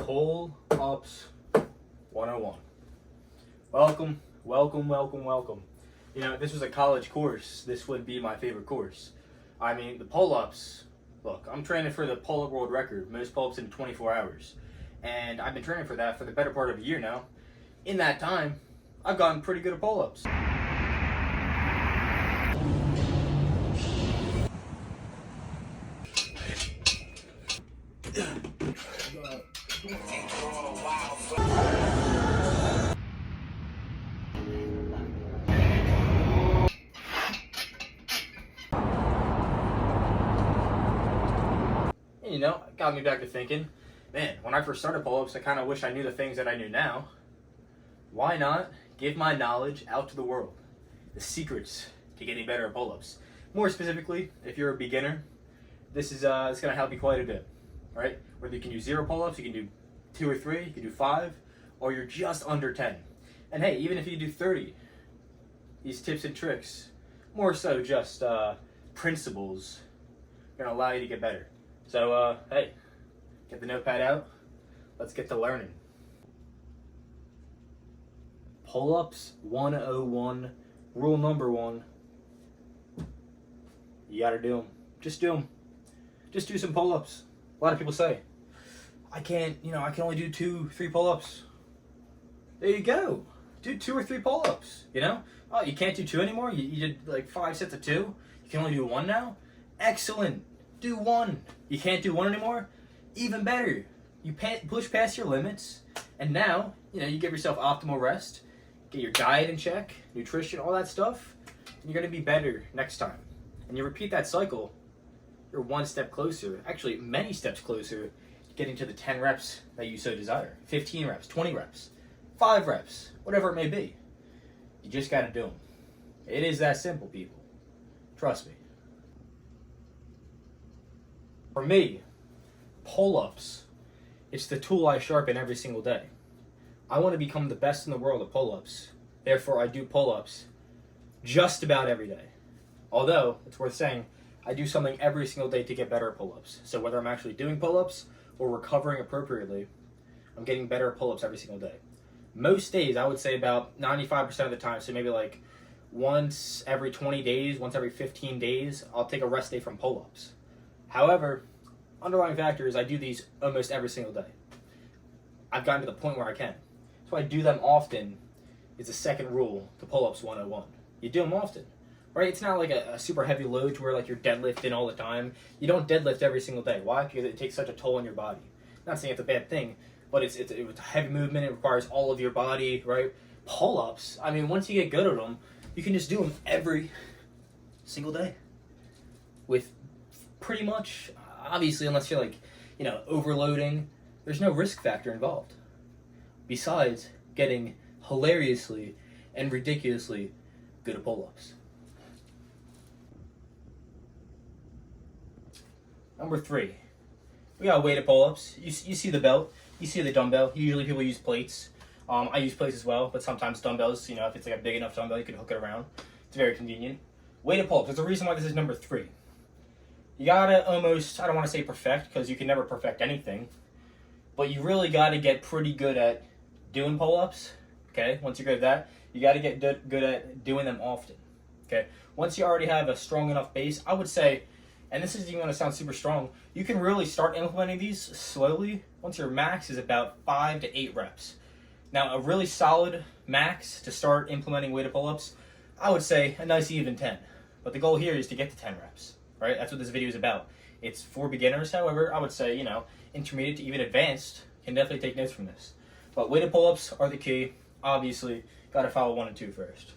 Pull-ups 101. Welcome, welcome, welcome, welcome. You know, if this was a college course, this would be my favorite course. I mean, the pull-ups, look, I'm training for the pull-up world record, most pull-ups in 24 hours. And I've been training for that for the better part of a year now. In that time, I've gotten pretty good at pull-ups. You know, it got me back to thinking, man, when I first started pull-ups, I kind of wish I knew the things that I knew now. Why not give my knowledge out to the world? The secrets to getting better at pull-ups. More specifically, if you're a beginner, this is it's going to help you quite a bit, right? Whether you can do 0 pull-ups, you can do 2 or 3, you can do 5, or you're just under 10. And hey, even if you do 30, these tips and tricks, more so just principles, are going to allow you to get better. So, hey, get the notepad out. Let's get to learning. Pull-ups 101, rule number 1. You gotta do them. Just do them. Just do some pull-ups. A lot of people say, I can only do 2, 3 pull-ups. There you go. Do 2 or 3 pull-ups, you know? Oh, you can't do 2 anymore? You did like 5 sets of 2? You can only do 1 now? Excellent. Do 1. You can't do 1 anymore? Even better. You push past your limits, and now, you give yourself optimal rest, get your diet in check, nutrition, all that stuff, and you're going to be better next time. And you repeat that cycle, you're 1 step closer, actually many steps closer, to getting to the 10 reps that you so desire. 15 reps, 20 reps, 5 reps, whatever it may be. You just got to do them. It is that simple, people. Trust me. For me, pull-ups, it's the tool I sharpen every single day. I want to become the best in the world at pull-ups. Therefore, I do pull-ups just about every day. Although, it's worth saying, I do something every single day to get better at pull-ups. So whether I'm actually doing pull-ups or recovering appropriately, I'm getting better at pull-ups every single day. Most days, I would say about 95% of the time, so maybe like once every 20 days, once every 15 days, I'll take a rest day from pull-ups. However, underlying factor is I do these almost every single day. I've gotten to the point where I can. So I do them often is the second rule to pull-ups 101. You do them often, right? It's not like a super heavy load to where like you're deadlifting all the time. You don't deadlift every single day. Why? Because it takes such a toll on your body. I'm not saying it's a bad thing, but it's a heavy movement. It requires all of your body, right? Pull-ups, I mean, once you get good at them, you can just do them every single day with pretty much, obviously, unless you're like, overloading, there's no risk factor involved. Besides getting hilariously and ridiculously good at pull-ups. Number 3, we got weighted pull-ups. You see the belt, you see the dumbbell. Usually people use plates. I use plates as well, but sometimes dumbbells, if it's like a big enough dumbbell, you can hook it around. It's very convenient. Weighted pull-ups, there's a reason why this is number 3. You gotta almost, I don't want to say perfect, because you can never perfect anything, but you really gotta get pretty good at doing pull-ups, okay? Once you're good at that, you gotta get good at doing them often, okay? Once you already have a strong enough base, I would say, and this isn't even gonna sound super strong, you can really start implementing these slowly once your max is about 5 to 8 reps. Now, a really solid max to start implementing weighted pull-ups, I would say a nice even 10, but the goal here is to get to 10 reps. Right? That's what this video is about. It's for beginners, however, I would say, intermediate to even advanced can definitely take notes from this. But weighted pull-ups are the key. Obviously, gotta follow 1 and 2 first.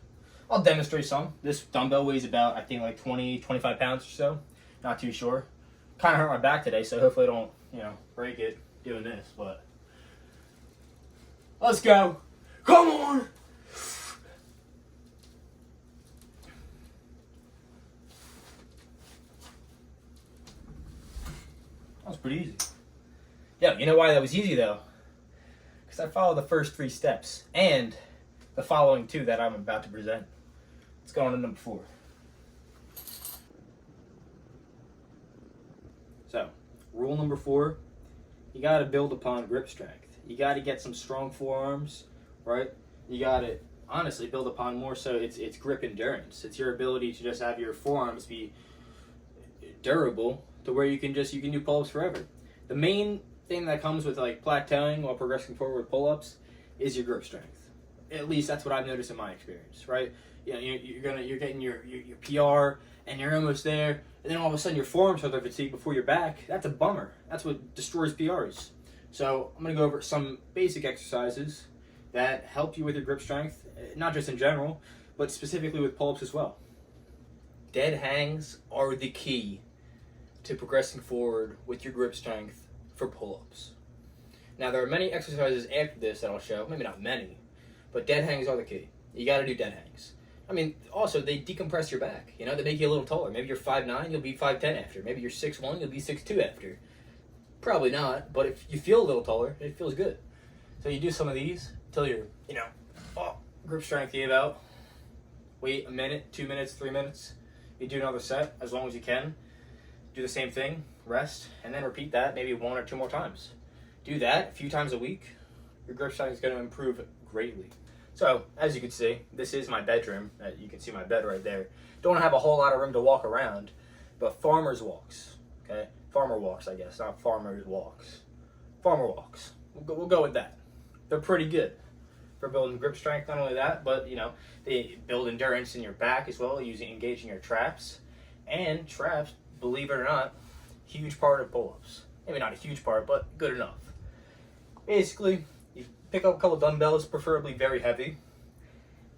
I'll demonstrate some. This dumbbell weighs about, I think, like 20, 25 pounds or so. Not too sure. Kind of hurt my back today, so hopefully I don't, break it doing this, but let's go. Come on! That was pretty easy. Yeah, you know why that was easy though? Because I followed the first 3 steps and the following 2 that I'm about to present. Let's go on to number 4. So, rule number 4 you got to build upon grip strength. You got to get some strong forearms, right? You got to honestly build upon more so it's grip endurance. It's your ability to just have your forearms be durable to where you can do pull-ups forever. The main thing that comes with like plateauing while progressing forward with pull-ups is your grip strength. At least that's what I've noticed in my experience, right? You know, you're getting your PR and you're almost there, and then all of a sudden your forearms start to fatigue before your back. That's a bummer. That's what destroys PRs. So I'm gonna go over some basic exercises that help you with your grip strength, not just in general, but specifically with pull-ups as well. Dead hangs are the key to progressing forward with your grip strength for pull-ups. Now there are many exercises after this that I'll show, maybe not many, but dead hangs are the key. You gotta do dead hangs. I mean, also they decompress your back, you know, they make you a little taller. Maybe you're 5'9", you'll be 5'10" after. Maybe you're 6'1", you'll be 6'2" after. Probably not, but if you feel a little taller, it feels good. So you do some of these until you're, grip strength gave out. Wait a minute, 2 minutes, 3 minutes. You do another set as long as you can. Do the same thing, rest, and then repeat that maybe 1 or 2 more times. Do that a few times a week. Your grip strength is going to improve greatly. So, as you can see, this is my bedroom. You can see my bed right there. Don't have a whole lot of room to walk around, but farmer's walks, okay? Farmer walks, I guess, not farmer's walks. Farmer walks. We'll go with that. They're pretty good for building grip strength. Not only that, but, they build endurance in your back as well, engaging your traps. And traps, believe it or not, huge part of pull-ups. Maybe not a huge part, but good enough. Basically, you pick up a couple dumbbells, preferably very heavy,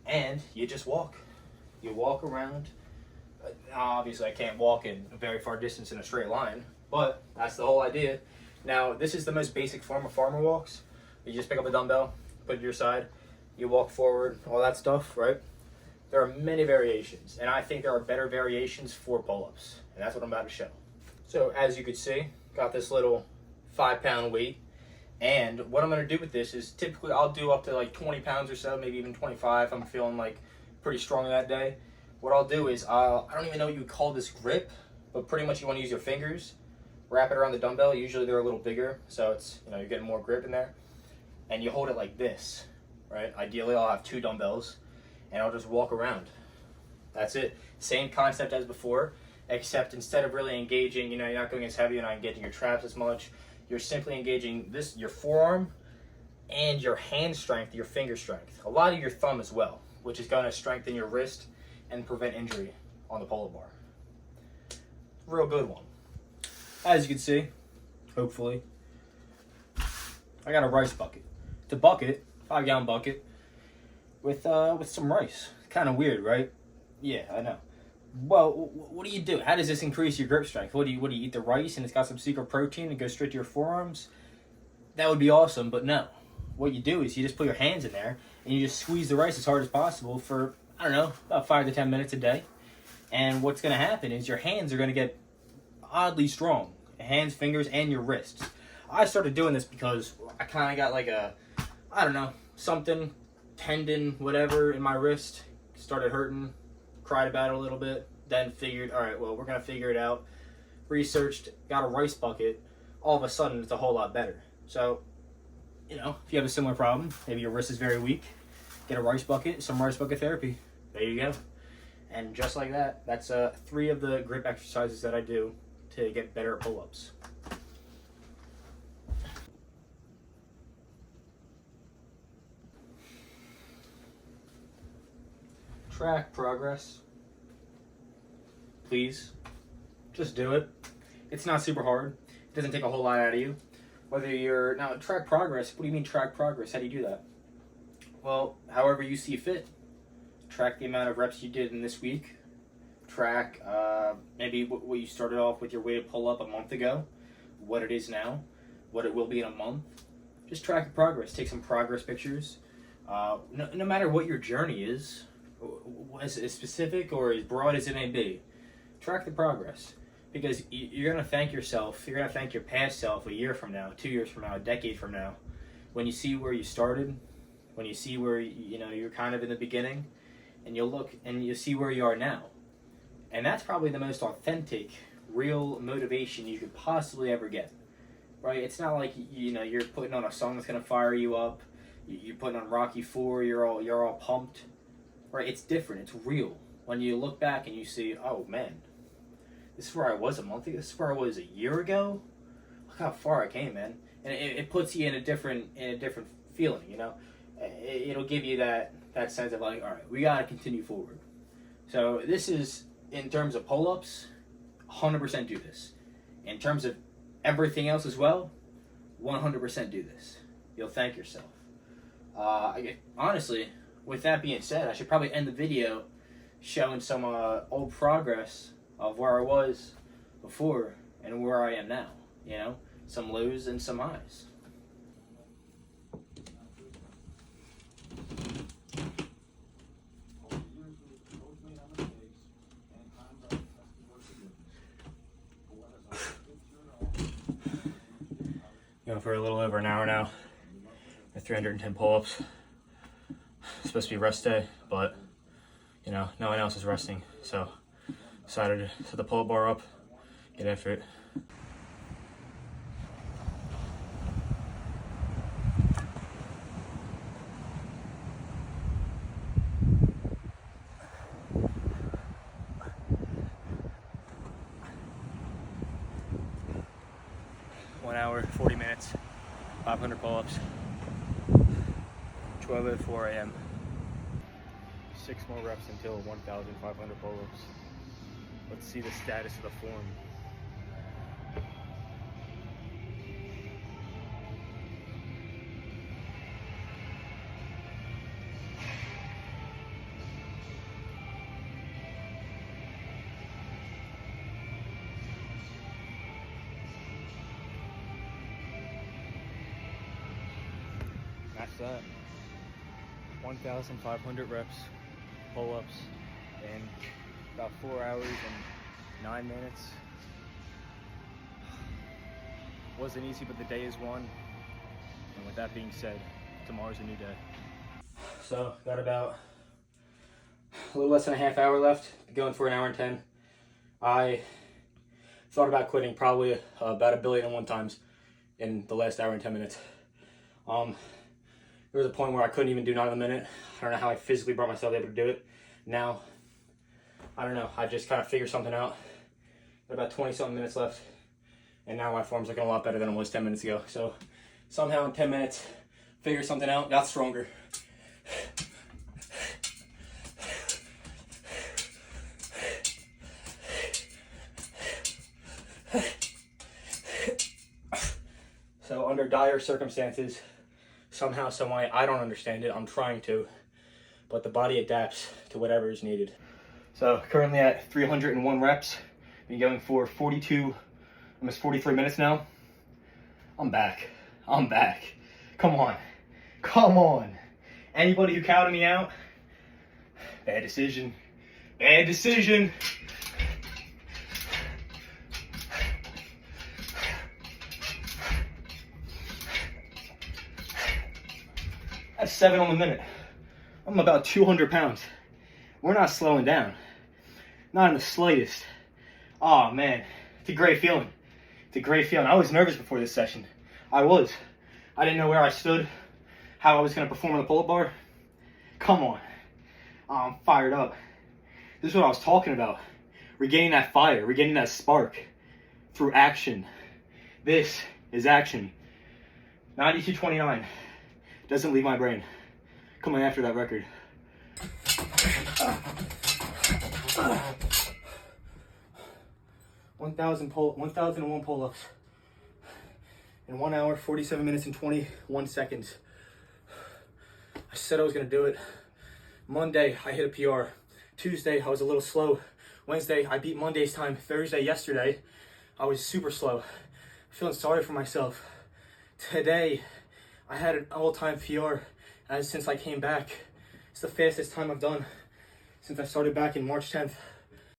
and you just walk. You walk around. Obviously, I can't walk in a very far distance in a straight line, but that's the whole idea. Now, this is the most basic form of farmer walks. You just pick up a dumbbell, put it to your side, you walk forward, all that stuff, right? There are many variations, and I think there are better variations for pull-ups, and that's what I'm about to show. So, as you can see, got this little 5-pound weight. And what I'm going to do with this is typically I'll do up to like 20 pounds or so, maybe even 25. I'm feeling like pretty strong that day. What I'll do is I don't even know what you would call this grip, but pretty much you want to use your fingers, wrap it around the dumbbell. Usually they're a little bigger, so it's, you're getting more grip in there. And you hold it like this, right? Ideally I'll have 2 dumbbells and I'll just walk around. That's it. Same concept as before, except instead of really engaging, you're not going as heavy, you're not engaging your traps as much. You're simply engaging your forearm and your hand strength, your finger strength. A lot of your thumb as well, which is going to strengthen your wrist and prevent injury on the pull-up bar. Real good one. As you can see, hopefully, I got a rice bucket. It's a bucket, 5-gallon bucket, with some rice. Kind of weird, right? Yeah, I know. Well, what do you do? How does this increase your grip strength? What do you eat the rice and it's got some secret protein and goes straight to your forearms? That would be awesome, but no. What you do is you just put your hands in there and you just squeeze the rice as hard as possible for, I don't know, about 5 to 10 minutes a day. And what's going to happen is your hands are going to get oddly strong. Hands, fingers, and your wrists. I started doing this because I kind of got like something, tendon, whatever, in my wrist. Started hurting. Cried about it a little bit, then figured, all right, well, we're going to figure it out. Researched, got a rice bucket. All of a sudden, it's a whole lot better. So, if you have a similar problem, maybe your wrist is very weak, get a rice bucket, some rice bucket therapy. There you go. And just like that, that's 3 of the grip exercises that I do to get better at pull-ups. Track progress. Please, just do it. It's not super hard. It doesn't take a whole lot out of you. Now track progress, what do you mean track progress? How do you do that? Well, however you see fit. Track the amount of reps you did in this week. Track maybe what you started off with your weighted pull-up a month ago, what it is now, what it will be in a month. Just track your progress. Take some progress pictures. No matter what your journey is, as specific or as broad as it may be, track the progress, because you're going to thank yourself, you're going to thank your past self a year from now, 2 years from now, a decade from now, when you see where you started, when you see where you're kind of in the beginning, and you'll look and you see where you are now. And that's probably the most authentic, real motivation you could possibly ever get. right? It's not like you're putting on a song that's gonna fire you up. You're putting on Rocky IV. You're all pumped, right? It's different. It's real. When you look back and you see, oh man, this is where I was a month ago. This is where I was a year ago. Look how far I came, man. And it puts you in a different feeling. It'll give you that sense of like, all right, we gotta continue forward. So this is in terms of pull-ups, 100% do this. In terms of everything else as well, 100% do this. You'll thank yourself. Honestly, with that being said, I should probably end the video showing some old progress of where I was before and where I am now. Some lows and some highs. Going for a little over an hour now. 310 pull-ups. It's supposed to be rest day, but no one else is resting, so decided to set the pull-up bar up, get after it. One hour, 40 minutes, 500 pull-ups, 12:04 a.m. 6 more reps until 1,500 pull-ups. Let's see the status of the form. That's that. 1,500 reps, pull-ups, in about 4 hours and 9 minutes. Wasn't easy, but the day is won. And with that being said, tomorrow's a new day. So, got about a little less than a half hour left, going for an hour and 10. I thought about quitting probably about 1,000,000,001 times in the last hour and 10 minutes. There was a point where I couldn't even do 9 in a minute. I don't know how I physically brought myself able to do it. Now, I don't know. I just kind of figured something out. Got about 20-something minutes left. And now my form's looking a lot better than it was 10 minutes ago. So, somehow in 10 minutes, figured something out, got stronger. So, under dire circumstances, somehow, someway, I don't understand it. I'm trying to, but the body adapts to whatever is needed. So currently at 301 reps, been going for 42, almost 43 minutes now. I'm back. Come on. Anybody who counted me out, bad decision. That's 7 on the minute. I'm about 200 pounds. We're not slowing down. Not in the slightest. Oh man, it's a great feeling. I was nervous before this session. I didn't know where I stood, how I was going to perform on the pull-up bar. Come on. I'm fired up. This is what I was talking about. Regaining that fire, regaining that spark through action. This is action. 92.29. Doesn't leave my brain. Coming after that record. 1,001 pull-ups in 1 hour, 47 minutes, and 21 seconds. I said I was gonna do it. Monday, I hit a PR. Tuesday, I was a little slow. Wednesday, I beat Monday's time. Thursday, yesterday, I was super slow. Feeling sorry for myself. Today, I had an all-time PR, and since I came back, it's the fastest time I've done since I started back in March 10th.